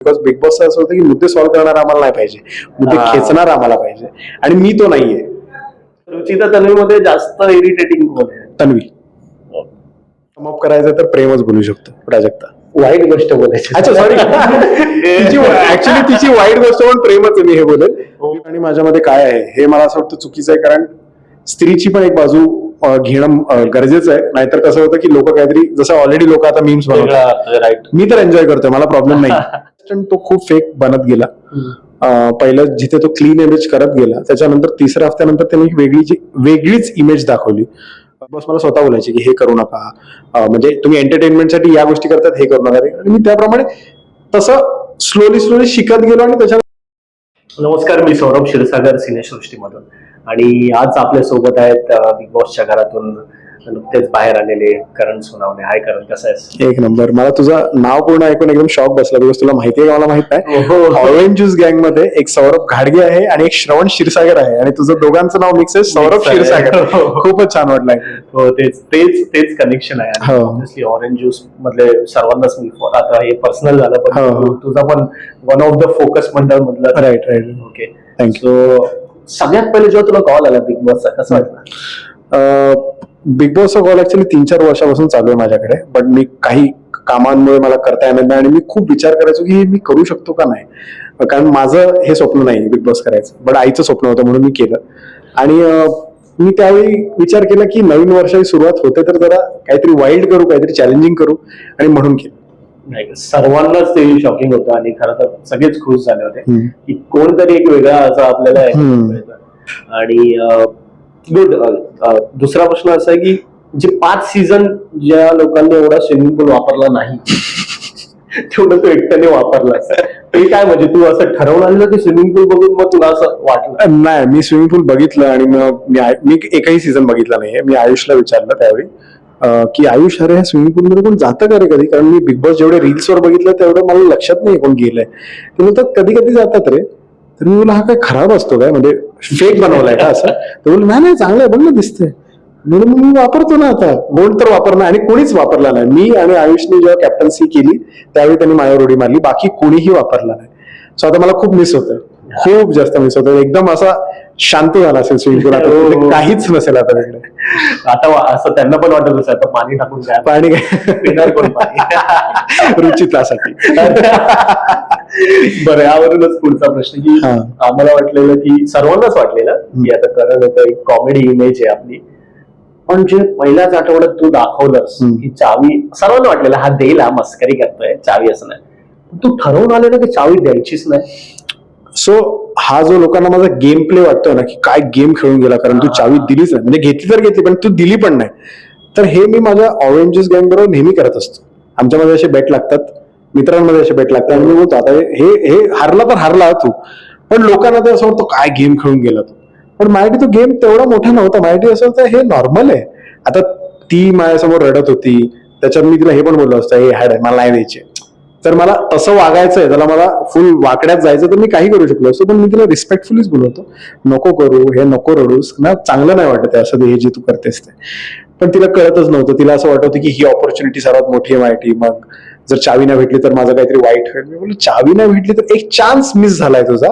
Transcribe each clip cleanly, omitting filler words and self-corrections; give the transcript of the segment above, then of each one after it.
Because big boss असं होतं की मुद्दे सॉल्व्ह करणार आम्हाला नाही पाहिजे, मुद्दे खेचणार आम्हाला पाहिजे, आणि मी तो नाहीये. रुचिता तन्वीमध्ये जास्त इरिटेटिंग कोण आहे? तन्वी. समअप करायचं तर प्रेमच बोलू शकतो प्राजक्ता. वाईट गोष्ट बोलायची. अच्छा सॉरी, ऍक्च्युली तिची वाईट गोष्ट पण प्रेमच आहे, मी हे बोलेल. आणि माझ्यामध्ये काय आहे हे मला असं वाटतं चुकीचं आहे, कारण स्त्रीची पण एक बाजू घेणं गरजेचं आहे. नाहीतर कसं होतं की लोक काहीतरी, जसं ऑलरेडी लोक आता मीम्स बनवतात, राईट. मी तर एन्जॉय करतोय, मला प्रॉब्लेम नाही. तो खूप फेक बनत गेला. पहिलं जिथे तो क्लीन इमेज करत गेला, त्याच्यानंतर तिसऱ्या हफ्त्यानंतर त्यांनी वेगळीच इमेज दाखवली. बस मला स्वतः बोलायचे की हे करू नका, म्हणजे तुम्ही एंटरटेनमेंटसाठी या गोष्टी करतात, हे करू नका. आणि मी त्याप्रमाणे तसं स्लोली शिकत गेलो. आणि त्याच्या नमस्कार, मी सौरभ क्षीरसागर सिनेसृष्टीमधून, आणि आज आपल्या सोबत आहेत बिग बॉसच्या घरातून नुकतेच बाहेर आलेले करण सोनावणे. हाय करण, कसं आहेस? एक नंबर. मला तुझं नाव पूर्ण ऐकून एकदम शॉक बसला, बिकॉज तुला माहिती आहे का मला माहित नाही, ऑरेंज ज्यूस गँग मध्ये एक सौरभ घाडगे आहे आणि एक श्रवण क्षीरसागर आहे, आणि तुझं दोघांचं नाव मिक्स आहे, सौरभ क्षीरसागर. खूपच छान वाटलंय. हो, तेच कनेक्शन आहे. ऑब्व्हियसली ऑरेंज ज्यूस मधले सर्वांनाच मी, आता हे पर्सनल झालं, पण तुझा पण वन ऑफ द फोकस मंडळ मधला. राईट. Okay, thank you. सो सगळ्यात पहिले जेव्हा तुला कॉल आला बिग बॉसचा, कसं वाटलं? बिग बॉसचा कॉल ऍक्च्युली 3-4 वर्षापासून चालू आहे माझ्याकडे, बट मी काही कामांमुळे मला करता येणार नाही, आणि मी खूप विचार करायचो की मी करू शकतो का नाही, कारण माझं हे स्वप्न नाही बिग बॉस करायचं, बट आईचं स्वप्न होतं, म्हणून मी केलं. आणि मी त्यावेळी विचार केला की नवीन वर्षाची सुरुवात होते तर जरा काहीतरी वाईल्ड करू, काहीतरी चॅलेंजिंग करू, आणि म्हणून केलं. नाही, सर्वांनाच ते शॉकिंग होतं, आणि खरं तर सगळेच खुश झाले होते की कोणतरी एक वेगळा असं आपल्याला मिळतं. आणि गुड. दुसरा प्रश्न असा आहे की जे 5 सीझन ज्या लोकांनी एवढा स्विमिंग पूल वापरला नाही तेवढं तू एकट्याने वापरला, ते काय, म्हणजे तू असं ठरवून आलेलं की स्विमिंग पूल बघून मग तुला असं वाटलं? नाही, मी स्विमिंग पूल बघितलं, आणि मग मी एकही सीझन बघितला नाहीये. मी आयुषला विचारलं त्यावेळी की आयुष, अरे ह्या स्विमिंग पूल मध्ये कोण जातं का रे कधी, कारण मी बिग बॉस जेवढे रील्सवर बघितलं तेवढं मला लक्षात नाही कोण गेलंय. ते म्हणतात कधी कधी जातात रे. तर मी बोला, हा काय खराब असतो काय, म्हणजे फेक बनवलाय का असं? तर बोल नाही चांगलं आहे, बघ ना दिसतंय. म्हणून मी वापरतो ना आता, कोण तर वापरणार, आणि कोणीच वापरला नाही. मी आणि आयुषने जेव्हा कॅप्टन्सी केली त्यावेळी त्यांनी माझ्यावर उडी मारली, बाकी कोणीही वापरला नाही. सो आता मला खूप मिस होतं, खूप जास्त मिस होतं. एकदम असा शांत झाला असेल स्विमिंग पूल, आता काहीच नसेल आता तिकडे. आता असं त्यांना पण वाटत असेल आता पाणी टाकून काय, पाणी काय पिणार कोण पाणी? रुचितासाठी. बरं, यावरूनच पुढचा प्रश्न की आम्हाला वाटलेलं की सर्वांनाच वाटलेलं की आता करण होतं, एक कॉमेडी इमेज आहे आपली, पण जे पहिल्याच आठवड्यात तू दाखवलंस की चावी, सर्वांना वाटलेलं हा देईल, हा मस्करी करतोय, चावी असं नाही, तू ठरवून आलेलं की चावी द्यायचीच नाही. सो हा जो लोकांना माझा गेम प्ले वाटतोय ना, की काय गेम खेळून गेला, कारण तू चावी दिलीच नाही, म्हणजे घेतली तर घेतली पण तू दिली पण नाही. तर हे मी माझ्या ऑरेंज ज्यूस गँग बरोबर नेहमी करत असतो. आमच्यामध्ये असे बेट लागतात, मित्रांमध्ये असे बेट लागतात, आणि मी बोलतो आता हे हारला तर हारला तू, पण लोकांना तर असं वाटतं काय गेम खेळून गेला तू. पण माझ्यासाठी तो गेम तेवढा मोठा नव्हता, माझ्यासाठी असं होतं हे नॉर्मल आहे. आता ती माझ्यासमोर रडत होती, त्याच्यात मी तिला हे पण बोललो असतं, हे हाड मला नाही द्यायचे. तर मला तसं वागायचंय, त्याला मला फुल वाकड्यात जायचं तर मी काही करू शकलो असतो, पण मी तिला रिस्पेक्टफुलीच बोलवतो, नको करू, हे नको रडूस ना, चांगलं नाही वाटत आहे असं हे जे तू करतेस ते. पण तिला कळतच नव्हतं, तिला असं वाटत की ही ऑपॉर्च्युनिटी सर्वात मोठी आहे माझ्यासाठी, मग जर चावी नाही भेटली तर माझं काहीतरी वाईट होईल. मी बोललो चावी नाही भेटली तर एक चान्स मिस झालाय तुझा,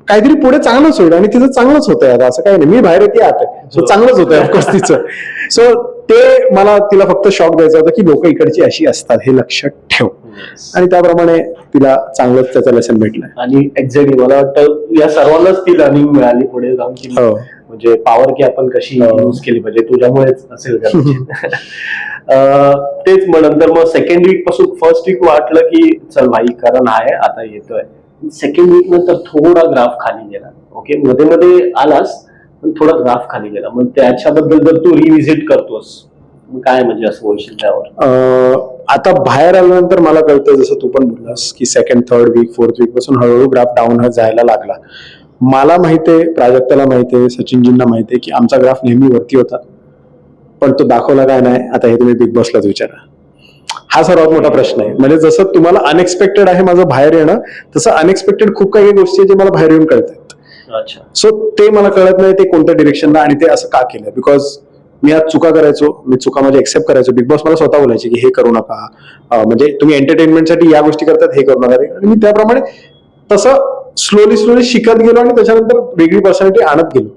काहीतरी पुढे चांगलंच होईल, आणि तिचं चांगलंच होतंय आता, असं काही नाही, मी बाहेर येते आत आहे, सो चांगलंच होतंय ऑफकोर्स तिचं. सो ते मला तिला फक्त शॉक द्यायचा होता की लोक इकडची अशी असतात, हे लक्षात ठेव, आणि त्याप्रमाणे तिला चांगलंच त्याचं लेसन भेटलंय. आणि एक्झॅक्टली मला वाटतं या सर्वांनाच ती लर्निंग मिळाली पुढे जाऊन की म्हणजे पॉवर की आपण कशी यूज केली पाहिजे, तुझ्यामुळेच असेल तेच. मग नंतर मग सेकंड वीक पासून फर्स्ट वीक वाटलं की चल भाई करण आहे आता येतोय. सेकंड वीक नंतर थोडा ग्राफ खाली गेला. ओके, मध्ये मध्ये आलास पण थोडा ग्राफ खाली गेला. मग त्याच्याबद्दल जर तू रिव्हिजिट करतोस काय, म्हणजे असं बोलशील त्यावर? आता बाहेर आल्यानंतर मला कळतं, जसं तू पण बोललास की second, third week, fourth week पासून हळूहळू ग्राफ डाऊन जायला लागला. मला माहितीये, प्राजक्ताला माहितीये, सचिनजींना माहितीये की आमचा ग्राफ नेहमी वरती होता, पण तो दाखवला काय नाही आता हे तुम्ही बिग बॉसलाच विचारा. हा सर्वात मोठा प्रश्न आहे. म्हणजे जसं तुम्हाला अनएक्सपेक्टेड आहे माझं बाहेर येणं, तसं अनएक्सपेक्टेड खूप काही गोष्टी जे मला बाहेर येऊन कळतात. सो ते मला कळत नाही ते कोणत्या डिरेक्शनला, आणि ते असं का केलं, बिकॉज मी आज चुका करायचो, मी चुका माझ्या एक्सेप्ट करायचो. बिग बॉस मला स्वतः बोलायचे की हे करू नका, म्हणजे तुम्ही एंटरटेनमेंटसाठी या गोष्टी करतात, हे करू नका. आणि मी त्याप्रमाणे तसं स्लोली शिकत गेलो आणि त्याच्यानंतर वेगळी पर्सनॅलिटी आणत गेलो.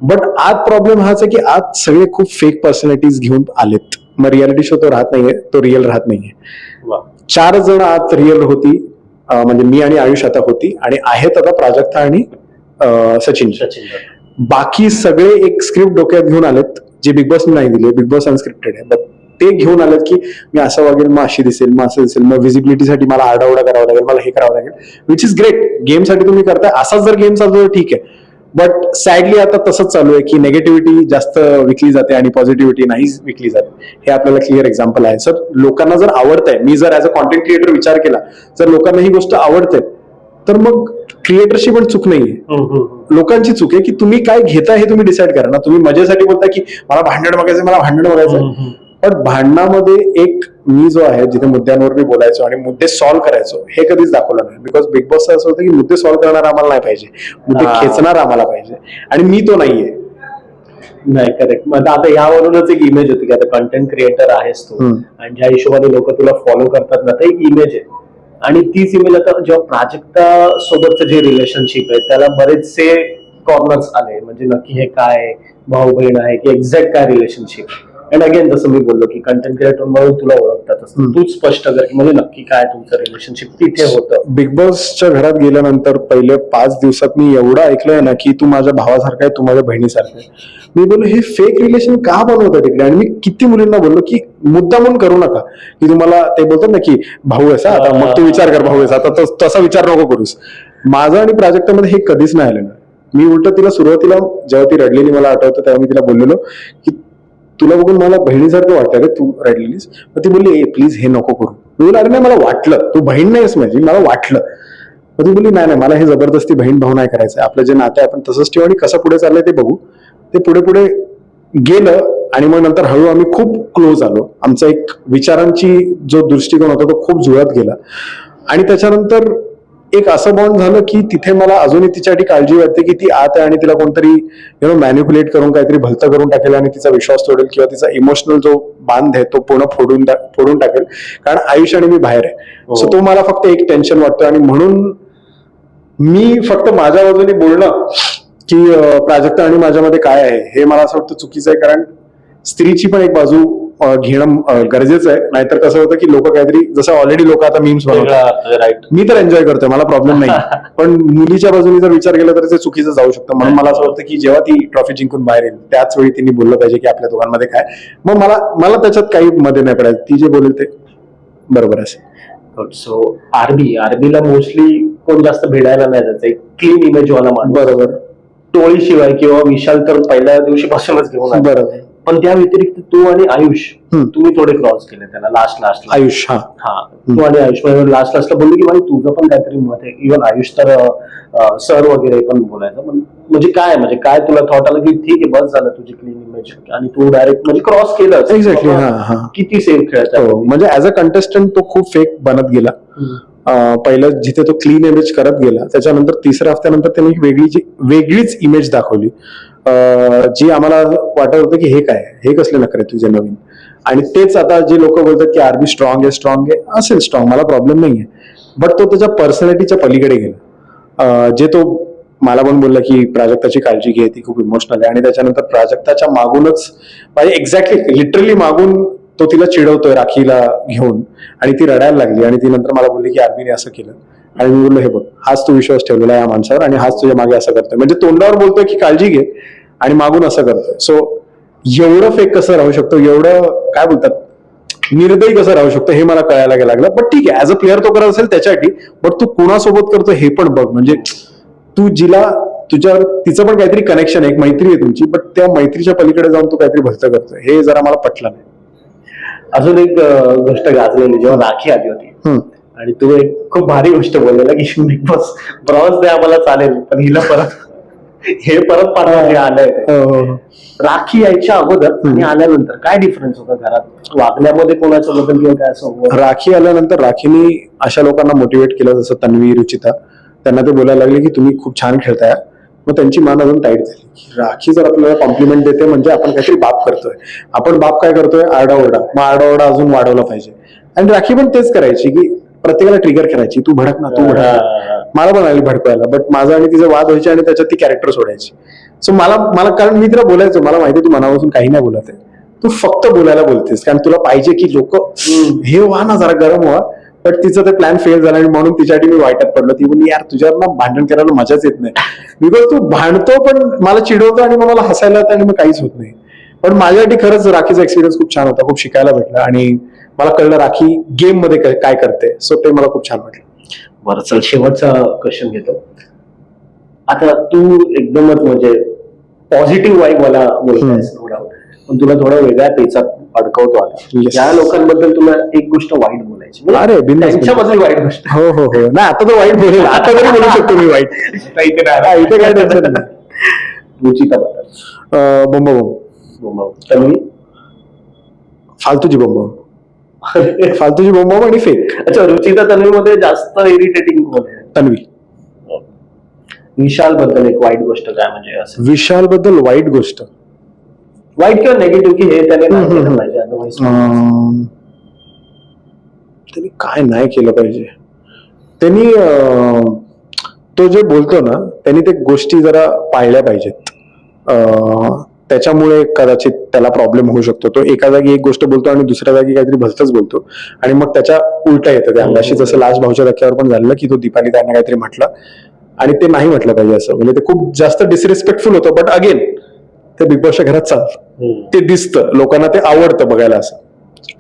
बट आज प्रॉब्लेम हाच आहे की आज सगळे खूप फेक पर्सनॅलिटीज घेऊन आलेत. मग रियालिटी शो तो राहत नाहीये, तो रिअल राहत नाहीये. 4 जण आज रिअल होती, म्हणजे मी आणि आयुष आता होती, आणि आहेत आता प्राजक्ता आणि सचिन. बाकी सगळे एक स्क्रिप्ट डोक्यात घेऊन आलेत जे बिग बॉसने नाही दिले. बिग बॉस अनस्क्रिप्टेड आहे, बट ते घेऊन आलेत की मी असं वागेल, मग अशी दिसेल, मग असं दिसेल, मग व्हिजिबिलिटीसाठी मला आरडाओरडा करावा लागेल, मला हे करावं लागेल, विच इज ग्रेट. गेमसाठी तुम्ही करताय, असाच जर गेम चालतो तर ठीक आहे. बट सॅडली आता तसंच चालू आहे की नेगेटिव्हिटी जास्त विकली जाते आणि पॉझिटिव्हिटी नाही विकली जाते. हे आपल्याला क्लिअर एक्झाम्पल आहे. सर लोकांना जर आवडतंय, मी जर ऍज अ कॉन्टेंट क्रिएटर विचार केला, जर लोकांना ही गोष्ट आवडते, तर मग क्रिएटरची पण चूक नाहीये, लोकांची चूक आहे की तुम्ही काय घेता हे तुम्ही डिसाईड करा ना. तुम्ही मजेसाठी बोलता की मला भांडण बघायचं, मला भांडण बघायचं, पण भांडणामध्ये एक मी जो आहे जिथे मुद्द्यांवर मी बोलायचो आणि मुद्दे सॉल्व्ह करायचो, हे कधीच दाखवलं नाही. बिकॉज बिग बॉस असं होतं की मुद्दे सॉल्व्ह करणार आम्हाला नाही पाहिजे, मुद्दे खेचणार आम्हाला पाहिजे, आणि मी तो नाहीये. नाही, करेक्ट. मग आता यावरूनच एक इमेज होती की आता कंटेंट क्रिएटर आहेस तू, आणि ज्या हिशोबाने लोक तुला फॉलो करतात ना, ते एक इमेज आहे. आणि तीच इमेज आता जेव्हा प्राजक्ता सोबतचं जे रिलेशनशिप आहे त्याला बरेचसे कॉर्नर्स आले, म्हणजे नक्की हे काय भाऊ बहीण आहे की एक्झॅक्ट काय रिलेशनशिप. अँड अगेन जसं मी बोललो की कंटेंट क्रिएटर म्हणून तुला ओळखतात, तूच स्पष्ट कर की म्हणजे नक्की काय तुमचं रिलेशनशिप तिथे होतं. बिग बॉसच्या घरात गेल्यानंतर पहिले 5 दिवसात मी एवढं ऐकलंय ना की तू माझ्या भावासारखा आहे, तू माझ्या बहिणीसारखा आहे. मी बोललो हे फेक रिलेशन का बनवतात तिकडे. आणि मी किती मुलींना बोललो की मुद्दा म्हणून करू नका, की तुम्हाला ते बोलतात ना की भाऊ आहेस आता, मग तू विचार कर भाऊ आहेस आता, तसा विचार नको करूस. माझा आणि प्राजक्तामध्ये हे कधीच नाही आलेलं. मी उलट तिला सुरुवातीला जेव्हा ती रडलेली मला आठवतं, तेव्हा मी तिला बोललेलो की तुला बघून मला बहिणीसारखं वाटतं रे, तू रडलेलीस. मग ती बोलली प्लीज हे नको करू. मी बोललो अरे नाही, मला वाटलं, तू बहीण नाहीस माझी, मला वाटलं. मग ती बोलली नाही नाही, मला हे जबरदस्ती बहीण भाऊ नाही करायचं, आपलं जे नातं आहे आपण तसंच ठेवू आणि कसं पुढे चाललंय ते बघू. ते पुढे पुढे गेलं आणि मग नंतर हळू आम्ही खूप क्लोज आलो. आमचा एक विचारांची जो दृष्टिकोन होता तो खूप जुळत गेला. आणि त्याच्यानंतर एक असं बॉन्ड झालं की तिथे मला अजूनही तिच्यासाठी काळजी वाटते की ती आत आहे आणि तिला कोणतरी मॅन्युप्युलेट करून काहीतरी भलतं करून टाकेल आणि तिचा विश्वास तोडेल, किंवा तिचा इमोशनल जो बांध आहे तो पूर्ण फोडून टाकेल. कारण आयुष्य आणि मी बाहेर आहे, सो तो मला फक्त एक टेन्शन वाटतं. आणि म्हणून मी फक्त माझ्या बाजूने बोलणं की प्राजक्ता आणि माझ्यामध्ये काय आहे हे मला असं वाटतं चुकीचं आहे. कारण स्त्रीची पण एक बाजू घेणं गरजेचं आहे. नाहीतर कसं होतं की लोक काहीतरी, जसं ऑलरेडी लोक आता मीम्स बनवतात, मी तर एन्जॉय करतोय, मला प्रॉब्लेम नाही, पण मुलीच्या बाजूने जर विचार केला तर ते चुकीचं जाऊ शकतं. म्हणून मला असं वाटतं की जेव्हा ती ट्रॉफी जिंकून बाहेर येईल त्याच वेळी तिने बोललं पाहिजे की आपल्या दोघांमध्ये काय. मग मला त्याच्यात काही मध्ये नाही पडायचं, ती जे बोलेल ते बरोबर असेल. सो आरबीला मोस्टली कोण जास्त भेटायला नाही जायचं, एक क्लीन इमेज वाला माणूस. बरोबर. टोळी शिवाय किंवा विशाल तर पहिल्या दिवशीपासूनच घेऊन. बरोबर. पण त्या व्यतिरिक्त तू आणि आयुष, तुम्ही थोडे क्रॉस केले त्याला लास्ट आयुष. हा तू आणि आयुष लास्टला बोलली की भाई तुझं पण काहीतरी मत आहे. इव्हन आयुष तर सर वगैरे पण बोलायचं. म्हणजे काय तुला थॉट आलं की ठीक आहे बस झालं तुझी क्लीन इमेज, आणि तू डायरेक्ट म्हणजे क्रॉस केलं. एक्झॅक्टली. किती सेफ खेळायचा. म्हणजे ऍज अ कंटेस्टंट तो खूप फेक बनत गेला. पहिलं जिथे तो क्लीन इमेज करत गेला, त्याच्यानंतर तिसऱ्या हफ्त्यानंतर त्यांनी वेगळीच इमेज दाखवली, जी आम्हाला वाटत होतं की हे कसले नखरे तुझे नवीन. आणि तेच आता जे लोक बोलतात की आरबी स्ट्रॉंग आहे असेल स्ट्रॉंग, मला प्रॉब्लेम नाहीये. बट तो त्याच्या पर्सनॅलिटीच्या पलीकडे गेला. जे तो मला पण बोलला की प्राजक्ताची काळजी घे, ती खूप इमोशनल आहे. आणि त्याच्यानंतर प्राजक्ताच्या मागूनच म्हणजे एक्झॅक्टली लिटरली मागून तो तिला चिडवतोय राखीला घेऊन, आणि ती रडायला लागली. आणि ती नंतर मला बोलली की आरबीने असं केलं. आणि मी बोललो हे बघ, हाच तू विश्वास ठेवलेला आहे या माणसावर आणि हाच तुझ्या मागे असं करतोय. म्हणजे तोंडावर बोलतोय की काळजी घे आणि मागून असं करतोय. सो एवढं फेक कसं राहू शकतो, एवढं काय बोलतात निर्दयी कसं राहू शकतो हे मला कळायला लागलं. बट ठीक आहे, ऍज अ प्लेअर तो करत असेल त्याच्यासाठी, बट तू कुणासोबत करतो हे पण बघ. म्हणजे तू तिचं पण काहीतरी कनेक्शन आहे, एक मैत्री आहे तुमची, बट त्या मैत्रीच्या पलीकडे जाऊन तू काहीतरी भलतं करतोय, हे जरा मला पटलं नाही. अजून एक गोष्ट गाजलेली जेव्हा राखी आली होती, आणि तू एक खूप भारी गोष्ट बोललेला की बिग बॉस ब्रॉन्झ दे आम्हाला चालेल, पण हिला परत पाठवले आलंय. राखी यायच्या अगोदर आणि आल्यानंतर काय डिफरन्स होता घरात वागण्यामध्ये कोणाच्या बद्दल किंवा काय असं? राखी आल्यानंतर राखीने अशा लोकांना मोटिवेट केलं जसं तन्वी, रुचिता, त्यांना ते बोलायला लागले की तुम्ही खूप छान खेळताय, मग त्यांची मान अजून टाईट झाली. राखी जर आपल्याला कॉम्प्लिमेंट देते म्हणजे आपण काहीतरी बाप करतोय. आपण बाप काय करतोय, आरडाओरडा. मग आरडाओरडा अजून वाढवला पाहिजे. आणि राखी पण तेच करायची की प्रत्येकाला ट्रिगर करायची, तू भडक ना, तू भडक ना. मला पण आली भडकवायला, बट माझा आणि तिचा वाद व्हायचे आणि त्याच्यात ती कॅरेक्टर सोडायची. सो मला कारण मी तिला बोलायचो, मला माहिती तू मनापासून काही नाही बोलत आहे, तू फक्त बोलायला बोलतेस कारण तुला पाहिजे की लोक हे व्हा ना, जरा गरम व्हा. बट तिचं ते प्लॅन फेल झाला आणि म्हणून तिच्यासाठी मी वाईटात पडलो. ती बोलली यार तुझ्यावर ना भांडण करायला मजाच येत नाही, बिकॉज तू भांडतो पण मला चिडवतो आणि मग मला हसायला येतं आणि मग काहीच होत नाही. पण माझ्यासाठी खरंच राखीचा एक्सपिरियन्स खूप छान होता, खूप शिकायला भेटलं आणि मला कळलं राखी गेम मध्ये काय करते. सो ते मला खूप छान वाटलं. बरं, चल शेवटचा क्वेश्चन घेतो. आता तू एकदमच म्हणजे पॉझिटिव्ह वाईब मला बोलतायस, नो डाऊट, पण तुला थोडा वेगळ्या पेचात अडकवतो आता. Yes. या लोकांबद्दल तुला एक गोष्ट वाईट बोलायची, म्हणजे अरे बिंदास. त्यांच्याबद्दल वाईट गोष्ट. हो हो हो, नाही आता तो वाईट बोलेल, आता तरी बोलू शकतो मी वाईट. इथे काय टेन्शन नाही. रुचिताबद्दल बोंबाबोंब, तन्वी. फालतूची बोंबाबोंब, फालतूची बोंबाबोंब आणि फेक. अच्छा, रुचिता तन्वीमध्ये जास्त इरिटेटिंग कोण आहे? तन्वी. विशाल बद्दल एक वाईट गोष्ट काय म्हणजे असं? विशाल बद्दल वाईट गोष्ट, वाईट किंवा नेगेटिव्ह, की हे त्याने नाही केलं पाहिजे, otherwise त्यांनी काय नाही केलं पाहिजे. त्यांनी तो जे बोलतो ना, त्यांनी ते गोष्टी जरा पाळल्या पाहिजेत. त्याच्यामुळे कदाचित त्याला प्रॉब्लेम होऊ शकतो. तो एका जागी एक गोष्ट बोलतो आणि दुसऱ्या जागी काहीतरी भलतच बोलतो आणि मग त्याच्या उलटा येतं त्या अंगाशी. जसं लास्ट भाऊच्या धक्क्यावर पण झालेलं की तो दीपाली त्यांना काहीतरी म्हटलं आणि ते नाही म्हटलं पाहिजे असं, म्हणजे ते खूप जास्त डिसरिस्पेक्टफुल होतं. बट अगेन ते बिग बॉसच्या घरात चालतं, ते दिसतं लोकांना, ते आवडतं बघायला असं.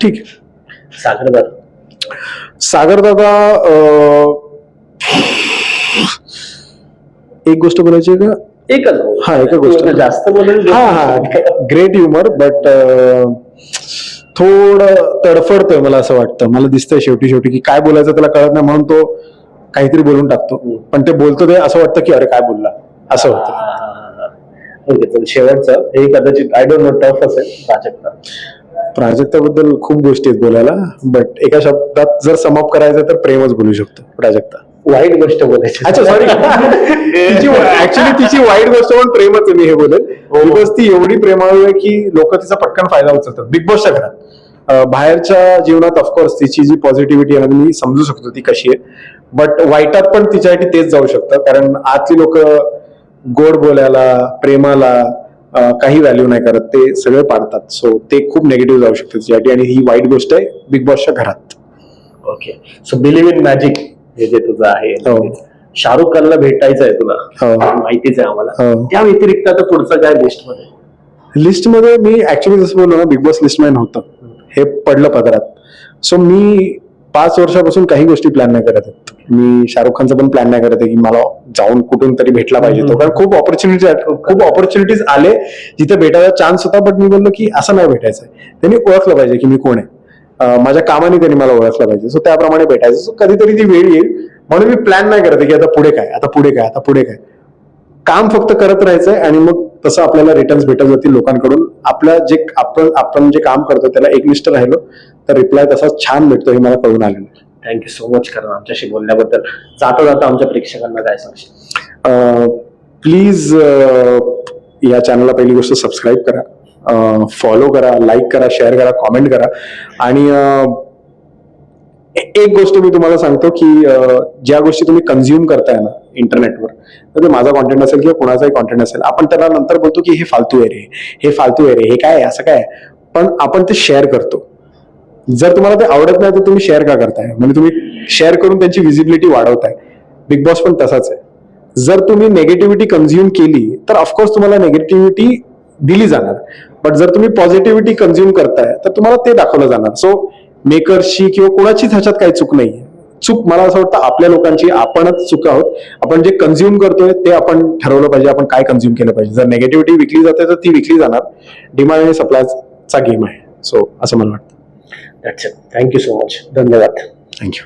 ठीक आहे. सागर दादा एक गोष्ट बोलायची का? एकच. हा, एका गोष्ट जास्त बोलून. हा, ग्रेट ह्युमर, बट थोडं तडफडतोय मला असं वाटतं. मला दिसतंय शेवटी की काय बोलायचं त्याला कळत नाही, म्हणून तो काहीतरी बोलून टाकतो. पण ते बोलतो ते असं वाटतं की अरे काय बोलला, असं होतं. ओके, शेवटचं हे कदाचित आय डोंट नो टफ असेल. प्राजक्ताबद्दल खूप गोष्टी आहेत बोलायला, बट एका शब्दात जर समअप करायचं तर प्रेमच बोलू शकतो. प्राजक्ता वाईट गोष्ट बोलायची. अच्छा सॉरी, ऍक्च्युली तिची वाईट गोष्ट पण प्रेमच मी हे बोलेल, बिकॉज ती एवढी प्रेमाळू आहे की लोक तिचा पटकन फायदा उचलतात बिग बॉसच्या घरात. बाहेरच्या जीवनात ऑफकोर्स तिची जी पॉझिटिव्हिटी आहे मी समजू शकतो ती कशी आहे, बट वाईटात पण तिच्यासाठी तेच जाऊ शकतं. कारण आतली लोक गोड बोलायला, प्रेमाला काही व्हॅल्यू नाही करत, ते सगळे पाडतात. सो ते खूप निगेटिव्ह जाऊ शकतं तिच्यासाठी आणि ही वाईट गोष्ट आहे बिग बॉसच्या घरात. Okay, so believe in magic हे जे तुझं आहे, शाहरुख खानला भेटायचं आहे तुला, माहितीच आहे आम्हाला. त्या व्यतिरिक्त आता पुढचं काय लिस्टमध्ये मी ऍक्च्युली जसं बोललो ना, बिग बॉस लिस्टमध्ये नव्हतं, हे पडलं पदरात. सो मी 5 वर्षापासून काही गोष्टी प्लॅन नाही करत आहेत. मी शाहरुख खानचा पण प्लॅन नाही करत आहे की मला जाऊन कुठून तरी भेटला पाहिजे तो, कारण खूप ऑपॉर्च्युनिटीज आले जिथे भेटायचा चान्स होता, बट मी बोललो की असं नाही भेटायचं. त्यांनी ओळखलं पाहिजे की मी कोण आहे, माझ्या कामाने त्यांनी मला ओळखलं पाहिजे. सो त्याप्रमाणे भेटायचं. सो कधीतरी ती वेळ येईल, म्हणून मी प्लॅन नाही करत की आता पुढे काय, आता पुढे काय, आता पुढे काय. काम फक्त करत राहायचंय आणि मग तसं आपल्याला रिटर्न्स भेटत जातील लोकांकडून. आपल्या जे आपण जे काम करतो त्याला एकनिष्ठ राहिलो तर रिप्लाय तसा छान भेटतो, हे मला कळून आलेलं. थँक्यू सो मच करण आमच्याशी बोलल्याबद्दल. जाता जाता आमच्या प्रेक्षकांना काय सांगशील? प्लीज या चॅनलला पहिली गोष्ट सबस्क्राईब करा, फॉलो करा, लाईक करा, शेअर करा, कॉमेंट करा. आणि एक गोष्ट मी तुम्हाला सांगतो की ज्या गोष्टी तुम्ही कन्झ्युम करताय ना इंटरनेटवर, तर ते माझा कॉन्टेंट असेल किंवा कोणाचाही कॉन्टेंट असेल, आपण त्याला नंतर बोलतो की हे फालतू आहे रे, हे फालतू आहे रे, हे काय असं काय, पण आपण ते शेअर करतो. जर तुम्हाला ते आवडत नाही तर तुम्ही शेअर का करताय, म्हणजे तुम्ही शेअर करून त्यांची विजिबिलिटी वाढवताय. बिग बॉस पण तसाच आहे. जर तुम्ही नेगेटिव्हिटी कन्झ्युम केली तर ऑफकोर्स तुम्हाला नेगेटिव्हिटी दिली जाणार, बट जर तुम्ही पॉझिटिव्हिटी कन्झ्युम करताय तर तुम्हाला ते दाखवलं जाणार. सो मेकर्सची किंवा कोणाचीच ह्याच्यात काही चूक नाहीये. चूक मला असं वाटतं आपल्या लोकांची, आपणच चूक आहोत. आपण जे कन्झ्युम करतोय ते आपण ठरवलं पाहिजे, आपण काय कन्झ्युम केलं पाहिजे. जर नेगेटिव्हिटी विकली जाते तर ती विकली जाणार. डिमांड आणि सप्लायचा गेम आहे. सो असं मला वाटतं. That's it. Thank you so much. धन्यवाद. थँक्यू.